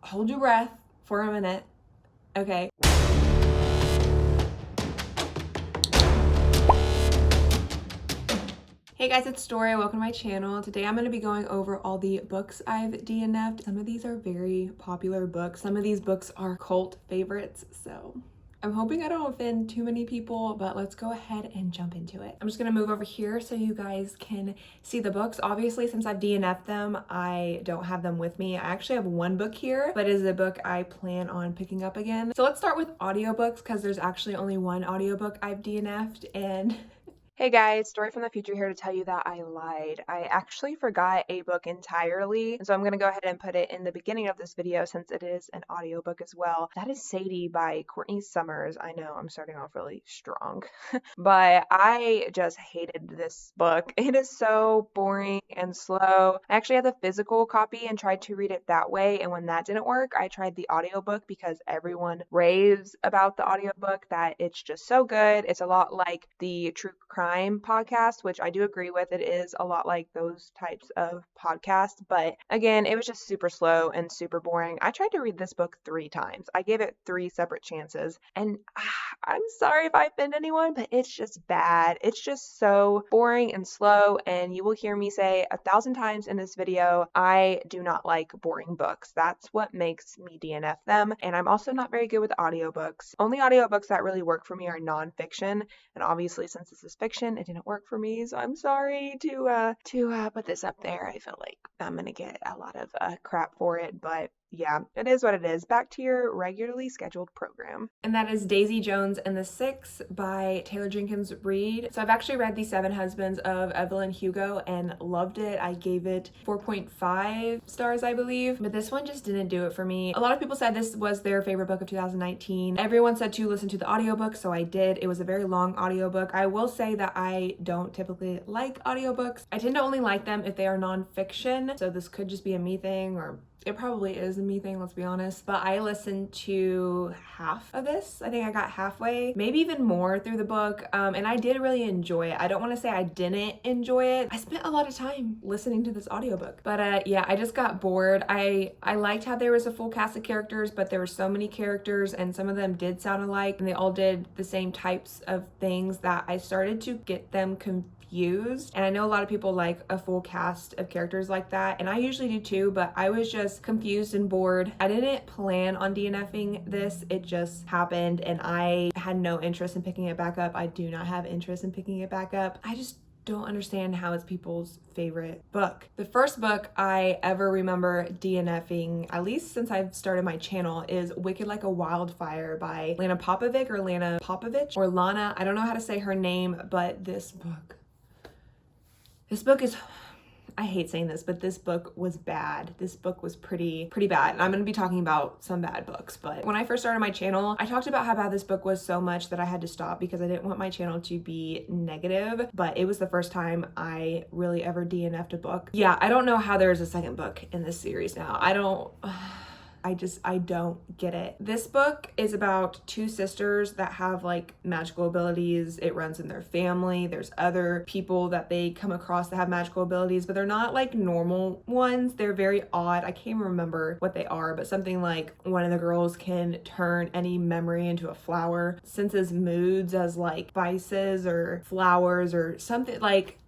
hold your breath for a minute, okay? Hey guys, it's Story. Welcome to my channel. Today I'm going to be going over all the books I've DNF'd. Some of these are very popular books. Some of these books are cult favorites, so I'm hoping I don't offend too many people, but let's go ahead and jump into it. I'm just gonna move over here so you guys can see the books. Obviously, since I've DNF'd them, I don't have them with me. I actually have one book here, but it is a book I plan on picking up again. So let's start with audiobooks because there's actually only one audiobook I've DNF'd, and hey guys, Story from the future here to tell you that I lied. I actually forgot a book entirely, so I'm going to go ahead and put it in the beginning of this video since it is an audiobook as well. That is Sadie by Courtney Summers. I know I'm starting off really strong, but I just hated this book. It is so boring and slow. I actually had the physical copy and tried to read it that way, and when that didn't work, I tried the audiobook because everyone raves about the audiobook that it's just so good. It's a lot like the true crime podcast, which I do agree with. It is a lot like those types of podcasts, but again, it was just super slow and super boring. I tried to read this book 3 times. I gave it 3 separate chances, and I'm sorry if I offend anyone, but it's just bad. It's just so boring and slow, and you will hear me say 1,000 times in this video, I do not like boring books. That's what makes me DNF them, and I'm also not very good with audiobooks. Only audiobooks that really work for me are nonfiction, and obviously since this is fiction, it didn't work for me, so I'm sorry to put this up there. I feel like I'm gonna get a lot of crap for it, but yeah, it is what it is. Back to your regularly scheduled program. And that is Daisy Jones and the Six by Taylor Jenkins Reid. So I've actually read The 7 Husbands of Evelyn Hugo and loved it. I gave it 4.5 stars, I believe, but this one just didn't do it for me. A lot of people said this was their favorite book of 2019. Everyone said to listen to the audiobook, so I did. It was a very long audiobook. I will say that I don't typically like audiobooks. I tend to only like them if they are nonfiction, so this could just be a me thing, or it probably is a me thing, let's be honest, but I listened to half of this. I think I got halfway, maybe even more through the book, and I did really enjoy it. I don't want to say I didn't enjoy it. I spent a lot of time listening to this audiobook, but yeah, I just got bored. I liked how there was a full cast of characters, but there were so many characters and some of them did sound alike and they all did the same types of things that I started to get them confused. And I know a lot of people like a full cast of characters like that, and I usually do too, but I was just confused and bored. I didn't plan on DNFing this, it just happened, and I had no interest in picking it back up. I do not have interest in picking it back up. I just don't understand how it's people's favorite book. The first book I ever remember DNFing, at least since I've started my channel, is Wicked Like a Wildfire by Lana Popovich or Lana Popovich or Lana. I don't know how to say her name, but this book is, I hate saying this, but this book was bad. This book was pretty bad. And I'm going to be talking about some bad books, but when I first started my channel, I talked about how bad this book was so much that I had to stop because I didn't want my channel to be negative, but it was the first time I really ever DNF'd a book. Yeah, I don't know how there's a second book in this series now. I don't get it. This book is about 2 sisters that have like magical abilities. It runs in their family. There's other people that they come across that have magical abilities, but they're not like normal ones. They're very odd. I can't even remember what they are, but something like one of the girls can turn any memory into a flower, senses moods as like spices or flowers or something, like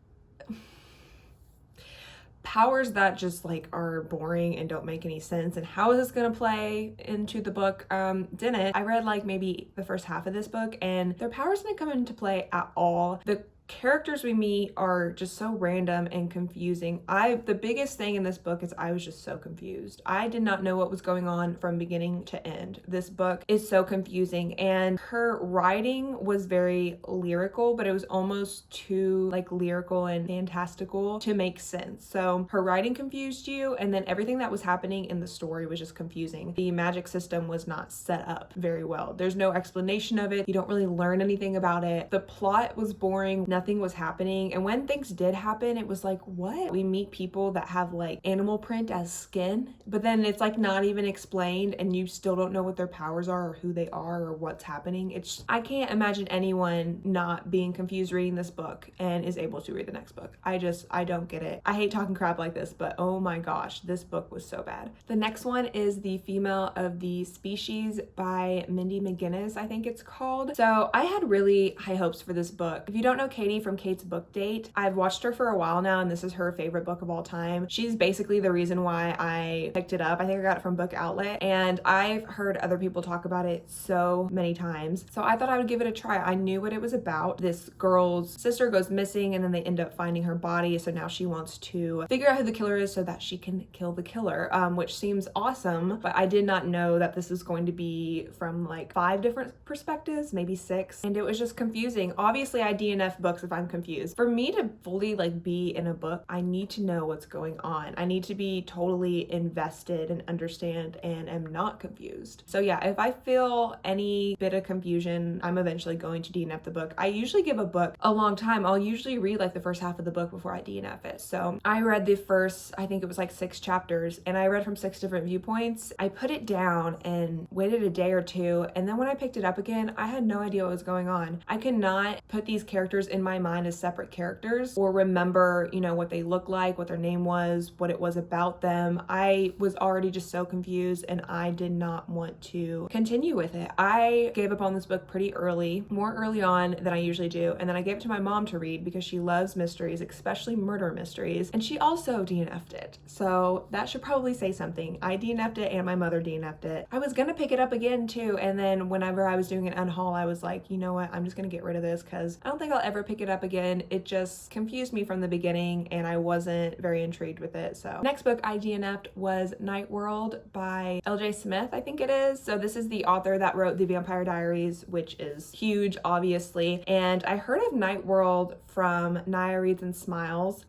powers that just like are boring and don't make any sense. And how is this gonna play into the book? Didn't. I read like maybe the first half of this book and their powers didn't come into play at all. The characters we meet are just so random and confusing. The biggest thing in this book is I was just so confused. I did not know what was going on from beginning to end. This book is so confusing, and her writing was very lyrical, but it was almost too like lyrical and fantastical to make sense. So her writing confused you, and then everything that was happening in the story was just confusing. The magic system was not set up very well. There's no explanation of it. You don't really learn anything about it. The plot was boring. nothing was happening. And when things did happen, it was like, what? We meet people that have like animal print as skin, but then it's like not even explained and you still don't know what their powers are or who they are or what's happening. I can't imagine anyone not being confused reading this book and is able to read the next book. I don't get it. I hate talking crap like this, but oh my gosh, this book was so bad. The next one is The Female of the Species by Mindy McGinnis, I think it's called. So I had really high hopes for this book. If you don't know Katie from Kate's Book Date, I've watched her for a while now and this is her favorite book of all time. She's basically the reason why I picked it up. I think I got it from Book Outlet and I've heard other people talk about it so many times. So I thought I would give it a try. I knew what it was about. This girl's sister goes missing and then they end up finding her body. So now she wants to figure out who the killer is so that she can kill the killer, which seems awesome. But I did not know that this is going to be from like 5 different perspectives, maybe 6. And it was just confusing. Obviously I DNF books if I'm confused. For me to fully like be in a book, I need to know what's going on. I need to be totally invested and understand and am not confused. So yeah, if I feel any bit of confusion, I'm eventually going to DNF the book. I usually give a book a long time. I'll usually read like the first half of the book before I DNF it. So I read the first, I think it was like 6 chapters and I read from 6 different viewpoints. I put it down and waited a day or 2. And then when I picked it up again, I had no idea what was going on. I could not put these characters in my mind as separate characters or remember, you know, what they look like, what their name was, what it was about them. I was already just so confused and I did not want to continue with it. I gave up on this book pretty early, more early on than I usually do. And then I gave it to my mom to read because she loves mysteries, especially murder mysteries. And she also DNF'd it. So that should probably say something. I DNF'd it and my mother DNF'd it. I was gonna pick it up again too. And then whenever I was doing an unhaul, I was like, you know what? I'm just gonna get rid of this because I don't think I'll ever pick it up again. It just confused me from the beginning and I wasn't very intrigued with it. So next book I DNF'd was Night World by LJ Smith, I think it is. So this is the author that wrote The Vampire Diaries, which is huge, obviously. And I heard of Night World from Naya Reads and Smiles.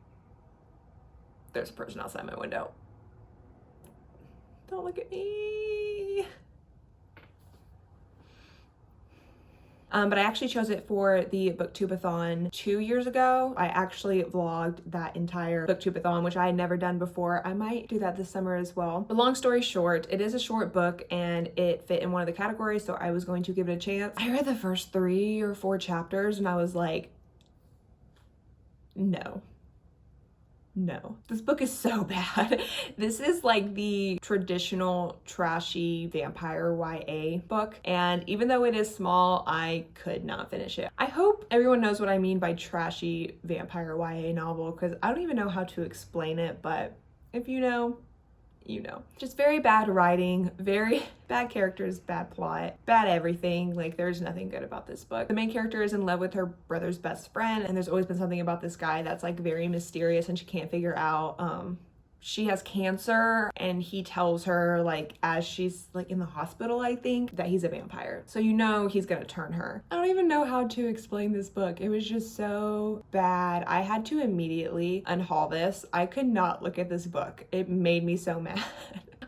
There's a person outside my window. Don't look at me. But I actually chose it for the Booktubeathon 2 years ago. I actually vlogged that entire Booktubeathon, which I had never done before. I might do that this summer as well. But long story short, it is a short book and it fit in one of the categories, so I was going to give it a chance. I read the first 3 or 4 chapters and I was like, no. This book is so bad. This is like the traditional trashy vampire YA book, and even though it is small, I could not finish it. I hope everyone knows what I mean by trashy vampire YA novel because I don't even know how to explain it, but if you know, you know. Just very bad writing, very bad characters, bad plot, bad everything. Like there's nothing good about this book. The main character is in love with her brother's best friend and there's always been something about this guy that's like very mysterious and she can't figure out. She has cancer and he tells her like as she's like in the hospital, I think, that he's a vampire. So you know he's gonna turn her. I don't even know how to explain this book. It was just so bad. I had to immediately unhaul this. I could not look at this book. It made me so mad.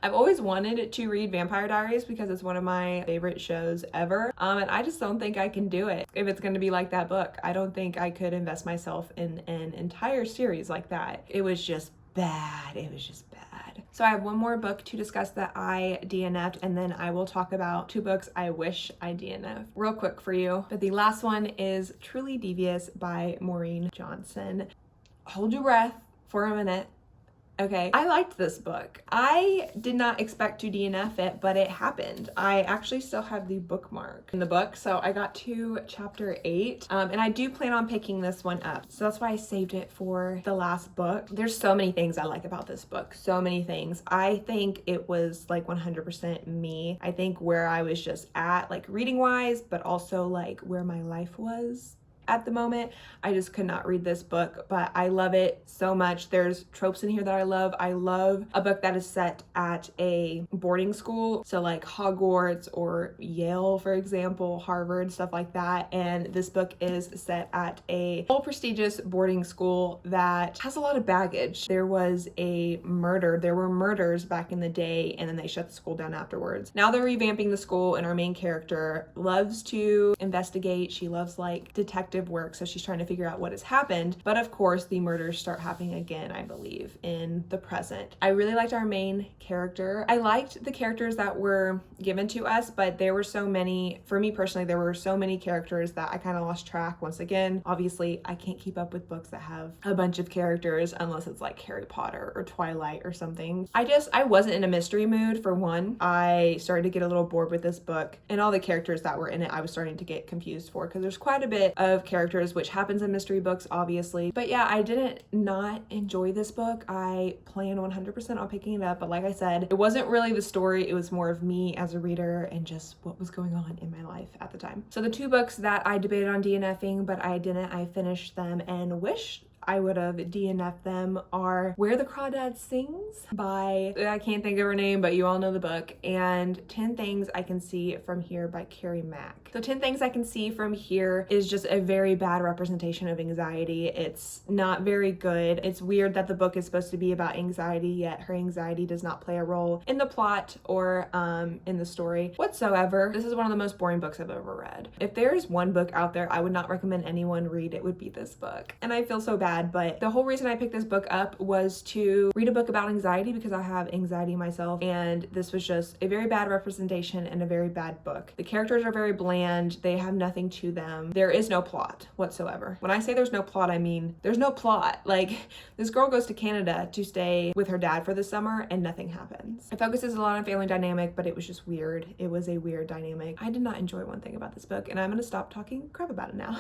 I've always wanted to read Vampire Diaries because it's one of my favorite shows ever. And I just don't think I can do it if it's going to be like that book. I don't think I could invest myself in an entire series like that. It was just bad. It was just bad. So I have one more book to discuss that I DNF'd and then I will talk about 2 books I wish I DNF'd real quick for you. But the last one is Truly Devious by Maureen Johnson. Hold your breath for a minute. Okay, I liked this book. I did not expect to DNF it, but it happened. I actually still have the bookmark in the book, so I got to chapter 8, and I do plan on picking this one up. So that's why I saved it for the last book. There's so many things I like about this book, so many things. I think it was like 100% me. I think where I was just at, like reading wise, but also like where my life was at the moment. I just could not read this book, but I love it so much. There's tropes in here that I love. I love a book that is set at a boarding school, so like Hogwarts or Yale, for example, Harvard, stuff like that. And this book is set at a whole prestigious boarding school that has a lot of baggage. There was a murder. There were murders back in the day, and then they shut the school down afterwards. Now they're revamping the school, and our main character loves to investigate. She loves like detective detective work, so she's trying to figure out what has happened. But of course, the murders start happening again, I believe, in the present. I really liked our main character. I liked the characters that were given to us, but there were so many, for me personally, there were so many characters that I kind of lost track. Once again, obviously, I can't keep up with books that have a bunch of characters unless it's like Harry Potter or Twilight or something. I wasn't in a mystery mood, for one. I started to get a little bored with this book, and all the characters that were in it, I was starting to get confused for, because there's quite a bit of characters, which happens in mystery books, obviously. But yeah, I didn't not enjoy this book. I plan 100% on picking it up, but like I said, it wasn't really the story, it was more of me as a reader and just what was going on in my life at the time. So the two books that I debated on DNFing, but I didn't, I finished them and wish I would have DNF'd them, are Where the Crawdad Sings by, I can't think of her name, but you all know the book, and 10 Things I Can See From Here by Carrie Mack. So 10 Things I Can See From Here is just a very bad representation of anxiety. It's not very good. It's weird that the book is supposed to be about anxiety, yet her anxiety does not play a role in the plot or in the story whatsoever. This is one of the most boring books I've ever read. If there's one book out there I would not recommend anyone read, it would be this book. And I feel so bad, but the whole reason I picked this book up was to read a book about anxiety, because I have anxiety myself, and this was just a very bad representation and a very bad book. The characters are very bland. They have nothing to them. There is no plot whatsoever. When I say there's no plot, I mean there's no plot. Like, this girl goes to Canada to stay with her dad for the summer and nothing happens. It focuses a lot on family dynamic, but it was just weird. It was a weird dynamic. I did not enjoy one thing about this book, and I'm gonna stop talking crap about it now.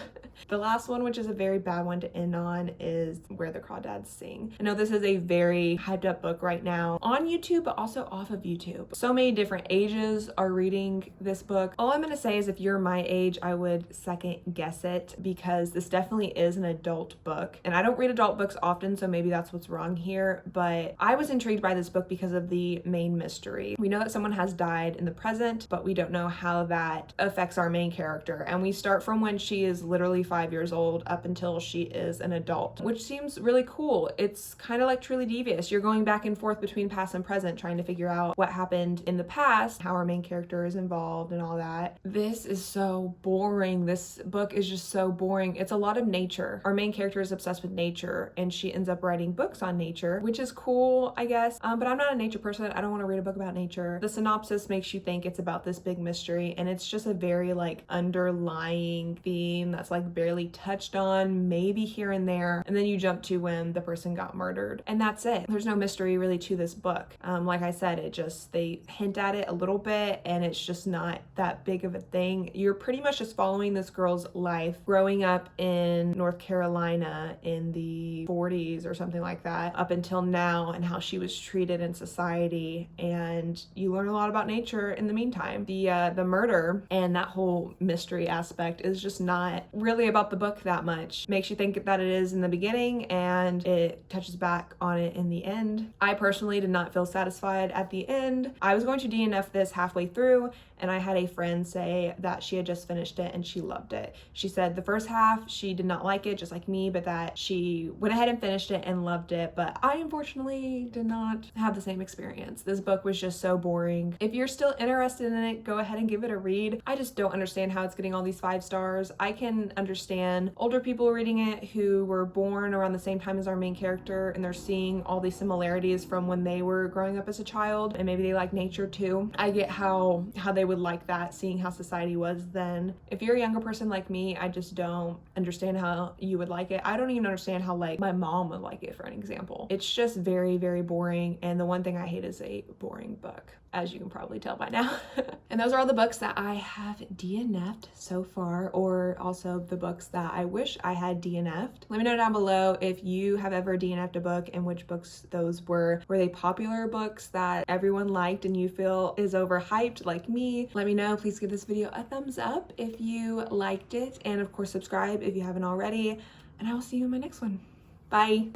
The last one, which is a very bad one to end on, is Where the Crawdads Sing. I know this is a very hyped up book right now on YouTube, but also off of YouTube. So many different ages are reading this book. All I'm gonna say is if you're my age, I would second guess it, because this definitely is an adult book. And I don't read adult books often, so maybe that's what's wrong here, but I was intrigued by this book because of the main mystery. We know that someone has died in the present, but we don't know how that affects our main character. And we start from when she is literally 5 years old up until she is an adult, which seems really cool. It's kind of like truly devious. You're going back and forth between past and present, trying to figure out what happened in the past, how our main character is involved and all that. This is so boring. This book is just so boring. It's a lot of nature. Our main character is obsessed with nature, and she ends up writing books on nature, which is cool, I guess. But I'm not a nature person. I don't want to read a book about nature. The synopsis makes you think it's about this big mystery, and it's just a very like underlying theme that's like barely touched on, maybe here and there, and then you jump to when the person got murdered, and that's it. There's no mystery really to this book. Like I said, they hint at it a little bit, and it's just not that big of a thing. You're pretty much just following this girl's life growing up in North Carolina in the 40s or something like that up until now, and how she was treated in society, and you learn a lot about nature in the meantime. The murder and that whole mystery aspect is just not really about the book that much. Makes you think that it is in the beginning, and it touches back on it in the end. I personally did not feel satisfied at the end. I was going to DNF this halfway through, and I had a friend say that she had just finished it and she loved it. She said the first half she did not like it, just like me, but that she went ahead and finished it and loved it. But I unfortunately did not have the same experience. This book was just so boring. If you're still interested in it, go ahead and give it a read. I just don't understand how it's getting all these 5 stars. I can understand older people reading it who were born around the same time as our main character, and they're seeing all these similarities from when they were growing up as a child, and maybe they like nature too. I get how they would like that, seeing how society was then. If you're a younger person like me, I just don't understand how you would like it. I don't even understand how like my mom would like it, for an example. It's just very, very boring, and the one thing I hate is a boring book, as you can probably tell by now. And those are all the books that I have DNF'd so far, or also the books that I wish I had DNF'd. Let me know down below if you have ever DNF'd a book and which books those were. Were they popular books that everyone liked and you feel is overhyped like me? Let me know. Please give this video a thumbs up if you liked it, and of course subscribe if you haven't already, and I will see you in my next one. Bye.